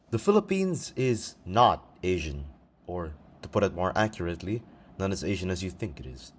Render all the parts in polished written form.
The Philippines is not Asian, or to put it more accurately, not as Asian as you think it is.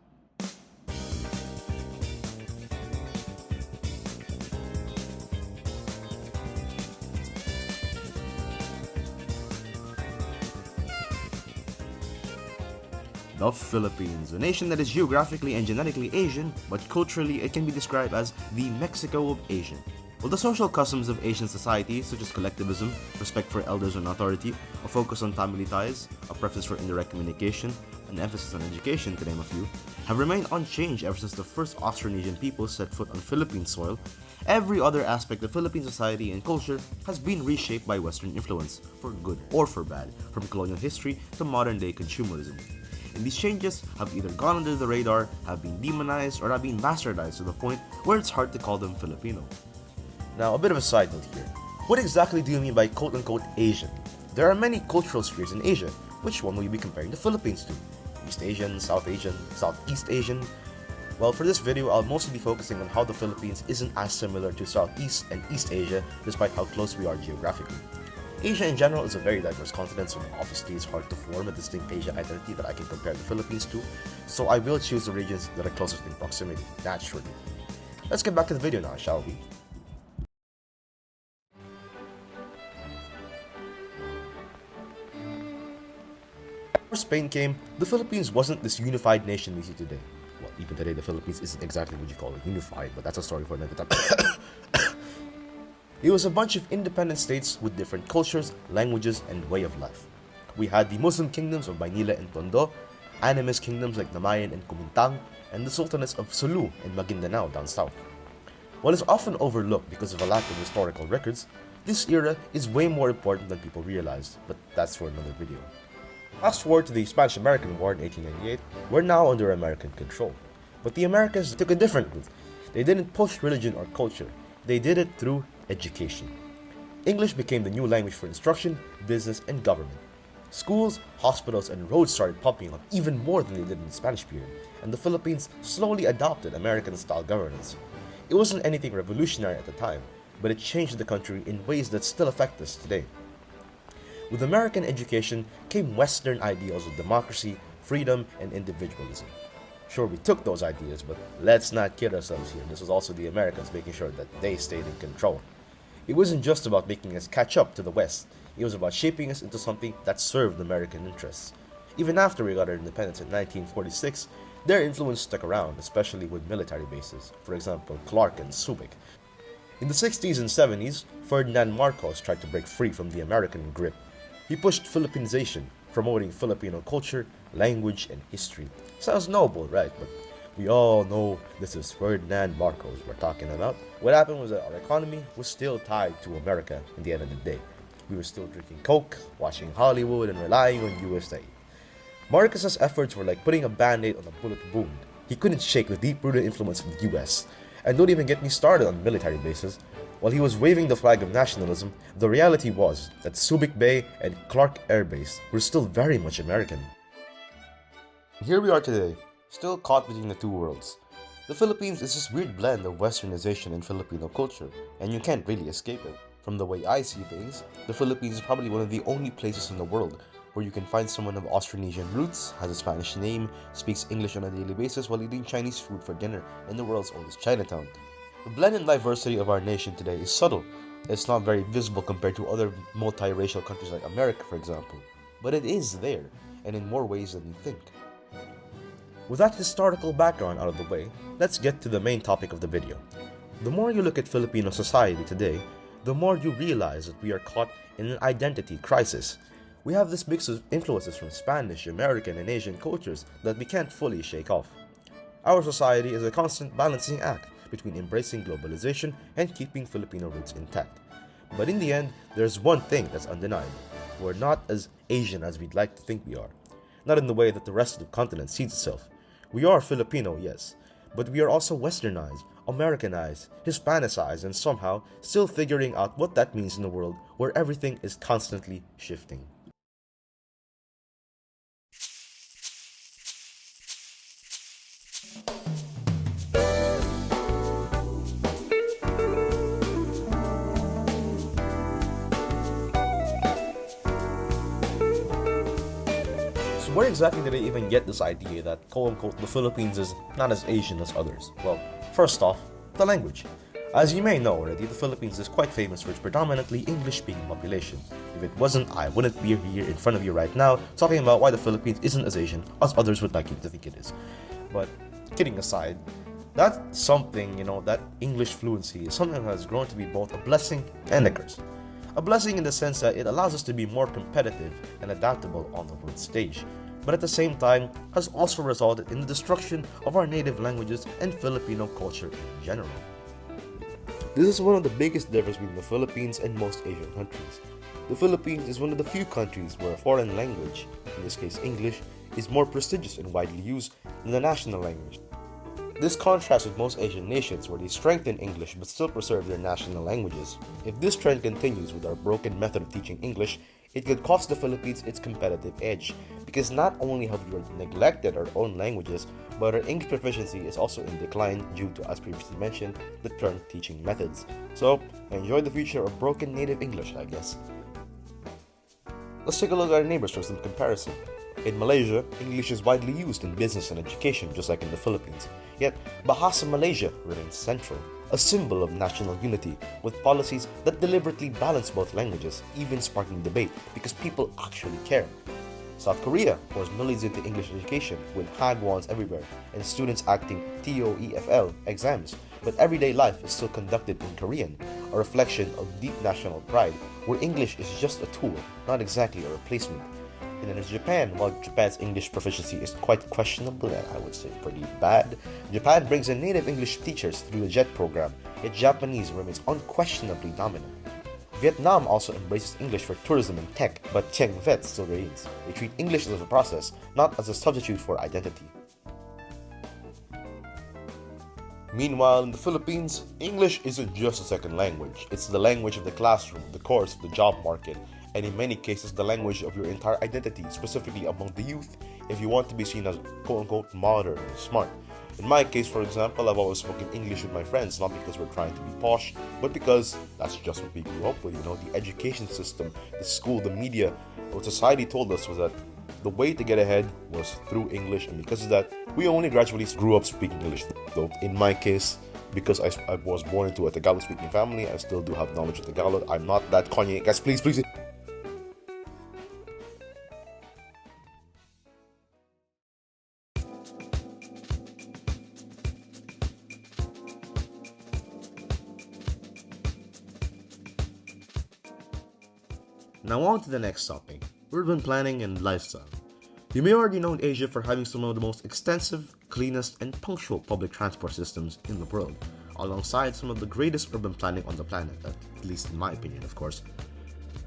The Philippines, a nation that is geographically and genetically Asian, but culturally it can be described as the Mexico of Asia. While the social customs of Asian society, such as collectivism, respect for elders and authority, a focus on family ties, a preference for indirect communication, an emphasis on education, to name a few, have remained unchanged ever since the first Austronesian people set foot on Philippine soil, every other aspect of Philippine society and culture has been reshaped by Western influence, for good or for bad, from colonial history to modern day consumerism. And these changes have either gone under the radar, have been demonized, or have been bastardized to the point where it's hard to call them Filipino. Now, a bit of a side note here. What exactly do you mean by quote-unquote Asian? There are many cultural spheres in Asia. Which one will you be comparing the Philippines to? East Asian, South Asian, Southeast Asian? Well, for this video, I'll mostly be focusing on how the Philippines isn't as similar to Southeast and East Asia despite how close we are geographically. Asia in general is a very diverse continent, so obviously it's hard to form a distinct Asian identity that I can compare the Philippines to, so I will choose the regions that are closest in proximity, naturally. Let's get back to the video now, shall we? Before Spain came, the Philippines wasn't this unified nation we see today. Well, even today the Philippines isn't exactly what you call unified, but that's a story for another time. It was a bunch of independent states with different cultures, languages, and way of life. We had the Muslim kingdoms of Maynila and Tondo, animist kingdoms like Namayan and Kumintang, and the sultanates of Sulu and Maguindanao down south. While it's often overlooked because of a lack of historical records, this era is way more important than people realize, but that's for another video. Fast forward to the Spanish-American War in 1898, we're now under American control. But the Americans took a different route. They didn't push religion or culture, they did it through education. English became the new language for instruction, business, and government. Schools, hospitals, and roads started popping up even more than they did in the Spanish period, and the Philippines slowly adopted American-style governance. It wasn't anything revolutionary at the time, but it changed the country in ways that still affect us today. With American education came Western ideals of democracy, freedom, and individualism. Sure, we took those ideas, but let's not kid ourselves here. This was also the Americans making sure that they stayed in control. It wasn't just about making us catch up to the West. It was about shaping us into something that served American interests. Even after we got our independence in 1946, their influence stuck around, especially with military bases, for example, Clark and Subic. In the 60s and 70s, Ferdinand Marcos tried to break free from the American grip. He pushed Philippinization, promoting Filipino culture, language, and history. Sounds noble, right? But we all know this is Ferdinand Marcos we're talking about. What happened was that our economy was still tied to America in the end of the day. We were still drinking Coke, watching Hollywood, and relying on USA. Marcos's efforts were like putting a band-aid on a bullet wound. He couldn't shake the deep-rooted influence of the US. And don't even get me started on military bases. While he was waving the flag of nationalism, the reality was that Subic Bay and Clark Air Base were still very much American. Here we are today, still caught between the two worlds. The Philippines is this weird blend of Westernization and Filipino culture, and you can't really escape it. From the way I see things, the Philippines is probably one of the only places in the world where you can find someone of Austronesian roots, has a Spanish name, speaks English on a daily basis while eating Chinese food for dinner in the world's oldest Chinatown. The blend and diversity of our nation today is subtle. It's not very visible compared to other multiracial countries like America, for example. But it is there, and in more ways than you think. With that historical background out of the way, let's get to the main topic of the video. The more you look at Filipino society today, the more you realize that we are caught in an identity crisis. We have this mix of influences from Spanish, American, and Asian cultures that we can't fully shake off. Our society is a constant balancing act between embracing globalization and keeping Filipino roots intact. But in the end, there's one thing that's undeniable. We're not as Asian as we'd like to think we are. Not in the way that the rest of the continent sees itself. We are Filipino, yes, but we are also Westernized, Americanized, Hispanicized, and somehow still figuring out what that means in a world where everything is constantly shifting. where exactly did they even get this idea that, quote-unquote, the Philippines is not as Asian as others? Well, first off, the language. As you may know already, the Philippines is quite famous for its predominantly English-speaking population. If it wasn't, I wouldn't be here in front of you right now talking about why the Philippines isn't as Asian as others would like you to think it is. But kidding aside, that's something, that English fluency is something that has grown to be both a blessing and a curse. A blessing in the sense that it allows us to be more competitive and adaptable on the world stage, but at the same time has also resulted in the destruction of our native languages and Filipino culture in general. This is one of the biggest differences between the Philippines and most Asian countries. The Philippines is one of the few countries where a foreign language, in this case English, is more prestigious and widely used than the national language. This contrasts with most Asian nations where they strengthen English but still preserve their national languages. If this trend continues with our broken method of teaching English, it could cost the Philippines its competitive edge, because not only have we neglected our own languages, but our English proficiency is also in decline due to, as previously mentioned, the current teaching methods. So, enjoy the future of broken native English, I guess. Let's take a look at our neighbors for some comparison. In Malaysia, English is widely used in business and education, just like in the Philippines. Yet, Bahasa Malaysia remains central, a symbol of national unity, with policies that deliberately balance both languages, even sparking debate because people actually care. South Korea pours millions into English education with hagwons everywhere and students acting TOEFL exams, but everyday life is still conducted in Korean, a reflection of deep national pride, where English is just a tool, not exactly a replacement. And then there's Japan. While Japan's English proficiency is quite questionable and I would say pretty bad, Japan brings in native English teachers through the JET program, yet Japanese remains unquestionably dominant. Vietnam also embraces English for tourism and tech, but Cheng Vet still reigns. They treat English as a process, not as a substitute for identity. Meanwhile, in the Philippines, English isn't just a second language. It's the language of the classroom, the course, the job market, and in many cases the language of your entire identity, specifically among the youth, if you want to be seen as quote-unquote modern and smart. In my case, for example, I've always spoken English with my friends, not because we're trying to be posh, but because that's just what we grew up with, the education system, the school, the media. What society told us was that the way to get ahead was through English, and because of that, we only gradually grew up speaking English. Though in my case, because I was born into a Tagalog-speaking family, I still do have knowledge of Tagalog. I'm not that Kanye. Guys, please. Now on to the next topic, urban planning and lifestyle. You may already know Asia for having some of the most extensive, cleanest, and punctual public transport systems in the world, alongside some of the greatest urban planning on the planet, at least in my opinion, of course.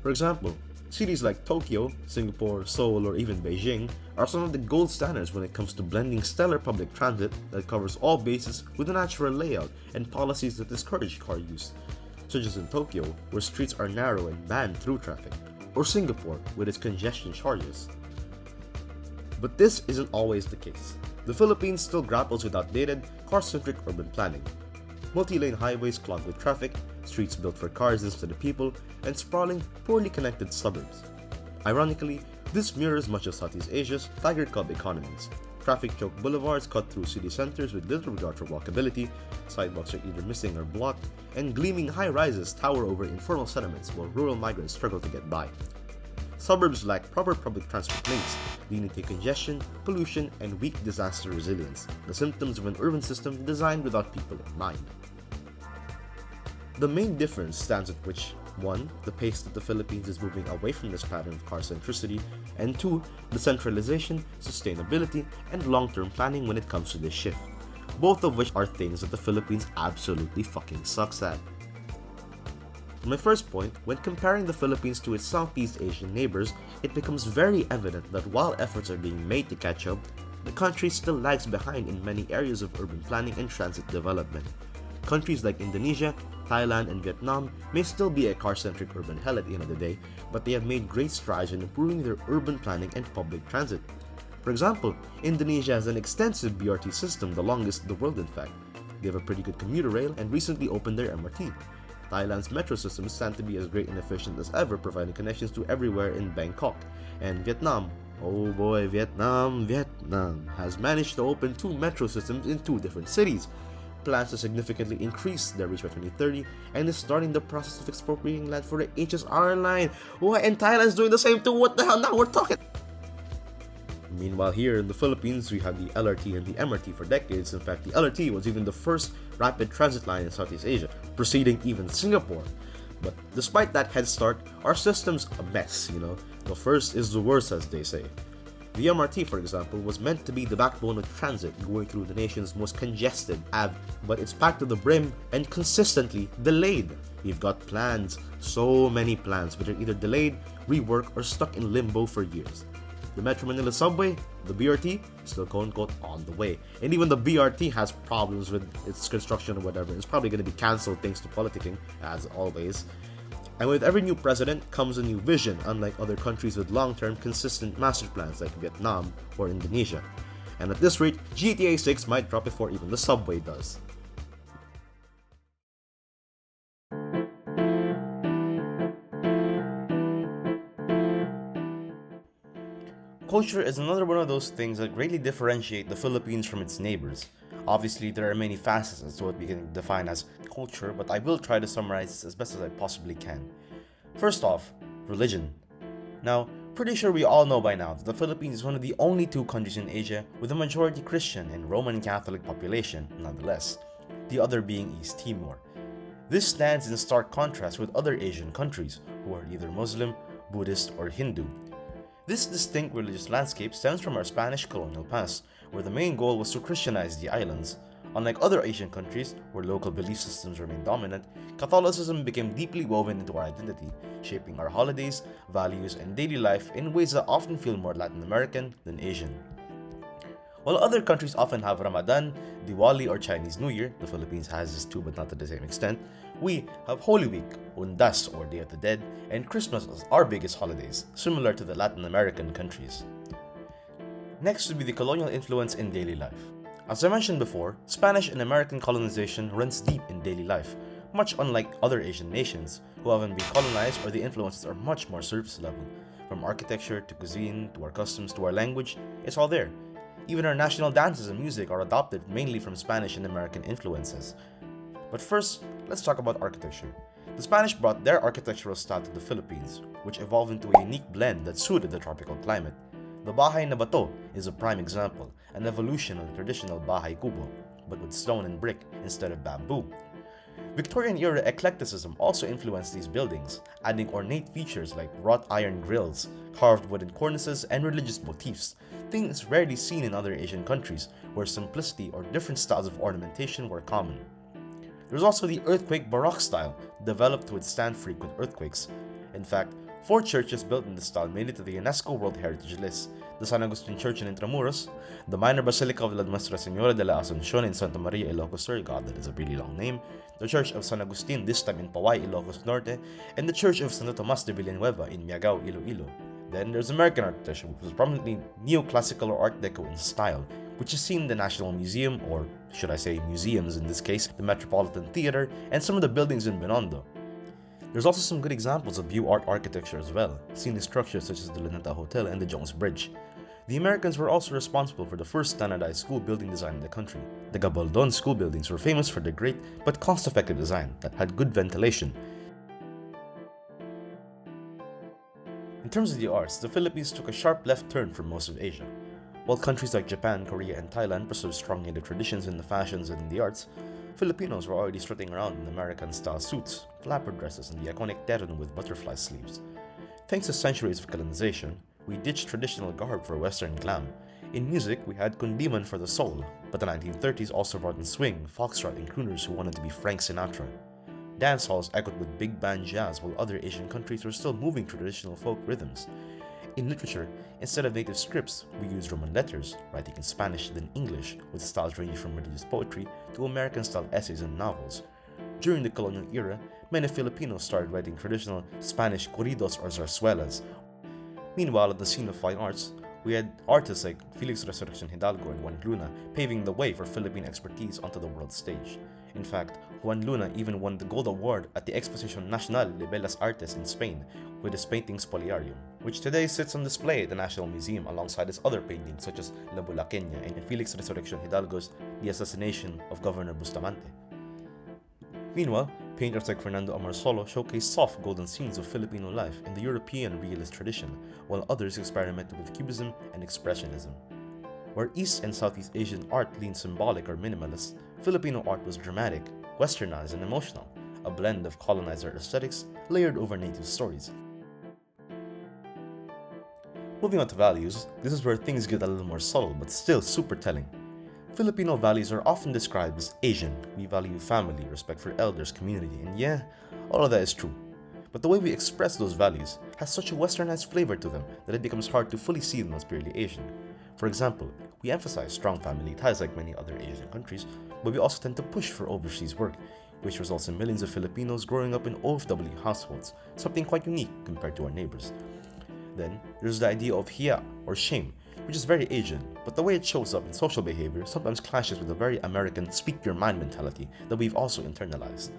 For example, cities like Tokyo, Singapore, Seoul, or even Beijing are some of the gold standards when it comes to blending stellar public transit that covers all bases with a natural layout and policies that discourage car use, such as in Tokyo, where streets are narrow and banned through traffic, or Singapore with its congestion charges. But this isn't always the case. The Philippines still grapples with outdated, car-centric urban planning. Multi-lane highways clogged with traffic, streets built for cars instead of people, and sprawling, poorly connected suburbs. Ironically, this mirrors much of Southeast Asia's tiger cub economies. Traffic-choked boulevards cut through city centers with little regard for walkability, sidewalks are either missing or blocked, and gleaming high-rises tower over informal settlements while rural migrants struggle to get by. Suburbs lack proper public transport links, leading to congestion, pollution, and weak disaster resilience, the symptoms of an urban system designed without people in mind. The main difference stands at which 1. The pace that the Philippines is moving away from this pattern of car centricity, and 2. The centralization, sustainability, and long-term planning when it comes to this shift, both of which are things that the Philippines absolutely fucking sucks at. My first point, when comparing the Philippines to its Southeast Asian neighbors, it becomes very evident that while efforts are being made to catch up, the country still lags behind in many areas of urban planning and transit development. Countries like Indonesia, Thailand, and Vietnam may still be a car-centric urban hell at the end of the day, but they have made great strides in improving their urban planning and public transit. For example, Indonesia has an extensive BRT system, the longest in the world in fact. They have a pretty good commuter rail and recently opened their MRT. Thailand's metro systems stand to be as great and efficient as ever, providing connections to everywhere in Bangkok. And Vietnam, Oh boy, Vietnam has managed to open 2 metro systems in 2 different cities, plans to significantly increase their reach by 2030, and is starting the process of expropriating land for the HSR line. What? And Thailand's doing the same too? What the hell? Now we're talking! Meanwhile, here in the Philippines, we had the LRT and the MRT for decades. In fact, the LRT was even the first rapid transit line in Southeast Asia, preceding even Singapore. But despite that head start, our system's a mess, The first is the worst, as they say. The MRT, for example, was meant to be the backbone of transit going through the nation's most congested ave, but it's packed to the brim and consistently delayed. We've got plans, so many plans, but they're either delayed, reworked, or stuck in limbo for years. The Metro Manila subway, the BRT, still quote-unquote on the way. And even the BRT has problems with its construction or whatever. It's probably going to be cancelled thanks to politicking, as always. And with every new president comes a new vision, unlike other countries with long-term consistent master plans like Vietnam or Indonesia. And at this rate, GTA 6 might drop before even the subway does. Culture is another one of those things that greatly differentiate the Philippines from its neighbors. Obviously, there are many facets as to what we can define as culture, but I will try to summarize this as best as I possibly can. First off, religion. Now, pretty sure we all know by now that the Philippines is one of the only 2 countries in Asia with a majority Christian and Roman Catholic population, nonetheless, the other being East Timor. This stands in stark contrast with other Asian countries, who are either Muslim, Buddhist, or Hindu. This distinct religious landscape stems from our Spanish colonial past, where the main goal was to Christianize the islands. Unlike other Asian countries, where local belief systems remain dominant, Catholicism became deeply woven into our identity, shaping our holidays, values, and daily life in ways that often feel more Latin American than Asian. While other countries often have Ramadan, Diwali, or Chinese New Year, the Philippines has this too but not to the same extent, we have Holy Week, Undas or Day of the Dead, and Christmas as our biggest holidays, similar to the Latin American countries. Next would be the colonial influence in daily life. As I mentioned before, Spanish and American colonization runs deep in daily life, much unlike other Asian nations, who haven't been colonized or the influences are much more surface level. From architecture to cuisine to our customs to our language, it's all there. Even our national dances and music are adopted mainly from Spanish and American influences. But first, let's talk about architecture. The Spanish brought their architectural style to the Philippines, which evolved into a unique blend that suited the tropical climate. The Bahay na Bato is a prime example, an evolution of the traditional Bahay Kubo, but with stone and brick instead of bamboo. Victorian-era eclecticism also influenced these buildings, adding ornate features like wrought iron grills, carved wooden cornices, and religious motifs, things rarely seen in other Asian countries, where simplicity or different styles of ornamentation were common. There's also the earthquake Baroque style, developed to withstand frequent earthquakes. In fact, 4 churches built in this style made it to the UNESCO World Heritage List: the San Agustin Church in Intramuros, the Minor Basilica of La Nuestra Señora de la Asunción in Santa Maria, Ilocos Sur, God, that is a really long name, the Church of San Agustin, this time in Paway, Ilocos Norte, and the Church of Santo Tomas de Villanueva in Miagao, Iloilo. Then there's American architecture, which was prominently neoclassical or Art Deco in style, which is seen in the National Museum, or should I say museums in this case, the Metropolitan Theater, and some of the buildings in Binondo. There's also some good examples of view art architecture as well, seen in structures such as the Luneta Hotel and the Jones Bridge. The Americans were also responsible for the first standardized school building design in the country. The Gabaldon school buildings were famous for their great but cost-effective design that had good ventilation. In terms of the arts, the Philippines took a sharp left turn from most of Asia. While countries like Japan, Korea, and Thailand preserved strong native traditions in the fashions and in the arts, Filipinos were already strutting around in American-style suits, flapper dresses, and the iconic terno with butterfly sleeves. Thanks to centuries of colonization, we ditched traditional garb for Western glam. In music, we had kundiman for the soul, but the 1930s also brought in swing, foxtrot, and crooners who wanted to be Frank Sinatra. Dance halls echoed with big band jazz while other Asian countries were still moving traditional folk rhythms. In literature, instead of native scripts, we used Roman letters, writing in Spanish then English, with styles ranging from religious poetry to American-style essays and novels. During the colonial era, many Filipinos started writing traditional Spanish corridos or zarzuelas. Meanwhile, at the scene of fine arts, we had artists like Felix Resurrection Hidalgo and Juan Luna paving the way for Philippine expertise onto the world stage. In fact, Juan Luna even won the Gold Award at the Exposición Nacional de Bellas Artes in Spain with his painting Spoliarium, which today sits on display at the National Museum alongside his other paintings such as La Bulaqueña and Felix Resurrección Hidalgo's The Assassination of Governor Bustamante. Meanwhile, painters like Fernando Amarsolo showcase soft golden scenes of Filipino life in the European realist tradition, while others experimented with Cubism and Expressionism. Where East and Southeast Asian art leaned symbolic or minimalist, Filipino art was dramatic, westernized, and emotional, a blend of colonizer aesthetics layered over native stories. Moving on to values, this is where things get a little more subtle but still super telling. Filipino values are often described as Asian. We value family, respect for elders, community, and yeah, all of that is true. But the way we express those values has such a westernized flavor to them that it becomes hard to fully see them as purely Asian. For example, we emphasize strong family ties like many other Asian countries, but we also tend to push for overseas work, which results in millions of Filipinos growing up in OFW households, something quite unique compared to our neighbors. Then, there's the idea of hiya, or shame, which is very Asian, but the way it shows up in social behavior sometimes clashes with the very American speak your mind mentality that we've also internalized.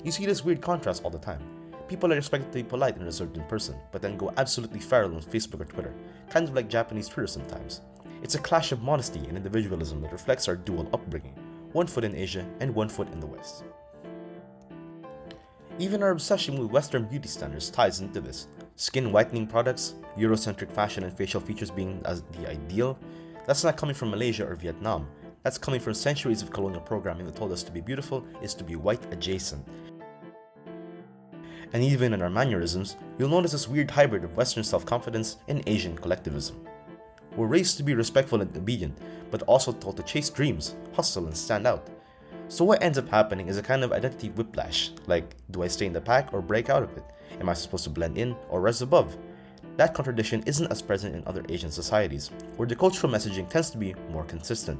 You see this weird contrast all the time. People are expected to be polite and reserved in person, but then go absolutely feral on Facebook or Twitter, kind of like Japanese Twitter sometimes. It's a clash of modesty and individualism that reflects our dual upbringing, one foot in Asia and one foot in the West. Even our obsession with Western beauty standards ties into this. Skin whitening products, Eurocentric fashion and facial features being as the ideal, that's not coming from Malaysia or Vietnam. That's coming from centuries of colonial programming that told us to be beautiful is to be white adjacent. And even in our mannerisms, you'll notice this weird hybrid of Western self-confidence and Asian collectivism. We're raised to be respectful and obedient, but also told to chase dreams, hustle, and stand out. So what ends up happening is a kind of identity whiplash, like, do I stay in the pack or break out of it? Am I supposed to blend in or rise above? That contradiction isn't as present in other Asian societies, where the cultural messaging tends to be more consistent.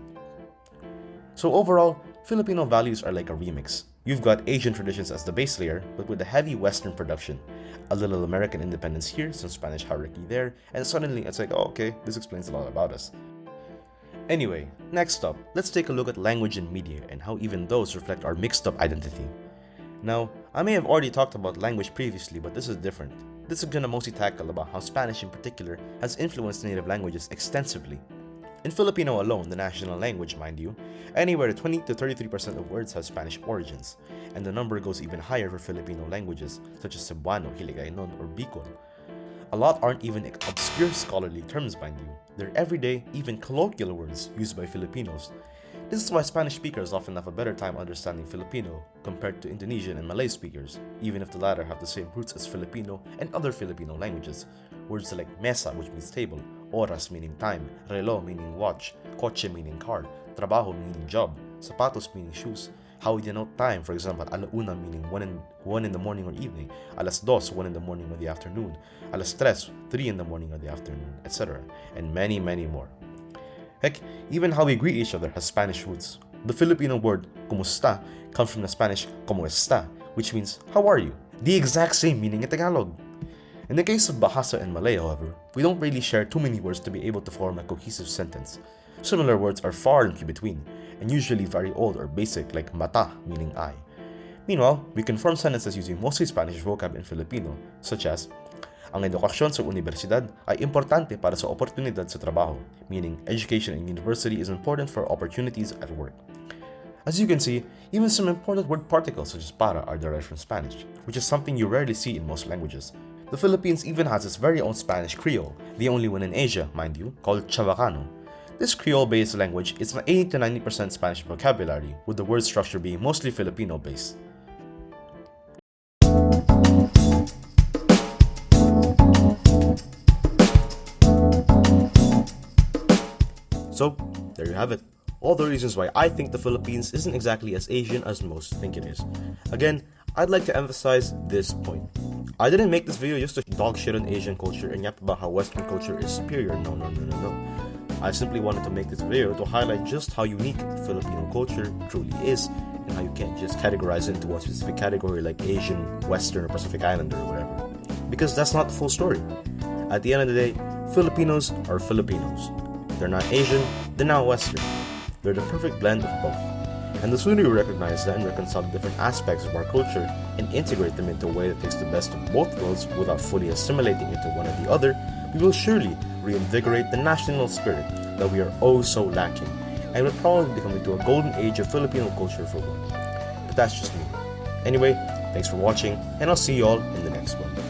So overall, Filipino values are like a remix. You've got Asian traditions as the base layer, but with a heavy Western production. A little American independence here, some Spanish hierarchy there, and suddenly it's like, oh, okay, this explains a lot about us. Anyway, next up, let's take a look at language and media and how even those reflect our mixed up identity. Now, I may have already talked about language previously, but this is different. This is gonna mostly tackle about how Spanish in particular has influenced native languages extensively. In Filipino alone, the national language, mind you, anywhere 20 to 33% of words have Spanish origins, and the number goes even higher for Filipino languages such as Cebuano, Hiligaynon, or Bicol. A lot aren't even obscure scholarly terms, mind you. They're everyday, even colloquial words used by Filipinos. This is why Spanish speakers often have a better time understanding Filipino compared to Indonesian and Malay speakers, even if the latter have the same roots as Filipino and other Filipino languages. Words like mesa, which means table, oras meaning time, relo meaning watch, coche meaning car, trabajo meaning job, zapatos meaning shoes. How we denote time, for example, alauna meaning 1 in the morning or evening, alas dos, 1 in the morning or the afternoon, alas tres, 3 in the morning or the afternoon, etc. And many, many more. Heck, even how we greet each other has Spanish roots. The Filipino word kumusta comes from the Spanish como está, which means how are you? The exact same meaning in Tagalog. In the case of Bahasa and Malay, however, we don't really share too many words to be able to form a cohesive sentence. Similar words are far and few between, and usually very old or basic like mata, meaning eye. Meanwhile, we can form sentences using mostly Spanish vocab in Filipino, such as ang edukasyon sa universidad ay importante para sa oportunidad sa trabaho, meaning education in university is important for opportunities at work. As you can see, even some important word particles such as para are derived from Spanish, which is something you rarely see in most languages. The Philippines even has its very own Spanish Creole, the only one in Asia, mind you, called Chavacano. This Creole-based language is an 80 to 90% Spanish vocabulary, with the word structure being mostly Filipino-based. So, there you have it. All the reasons why I think the Philippines isn't exactly as Asian as most think it is. Again, I'd like to emphasize this point. I didn't make this video just to dog shit on Asian culture and yap about how Western culture is superior. No. I simply wanted to make this video to highlight just how unique Filipino culture truly is and how you can't just categorize it into one specific category like Asian, Western, or Pacific Islander or whatever. Because that's not the full story. At the end of the day, Filipinos are Filipinos. They're not Asian, they're not Western. They're the perfect blend of both. And the sooner we recognize that and reconcile different aspects of our culture and integrate them into a way that takes the best of both worlds without fully assimilating into one or the other, we will surely reinvigorate the national spirit that we are oh so lacking, and will probably become into a golden age of Filipino culture for one. But that's just me. Anyway, thanks for watching, and I'll see you all in the next one.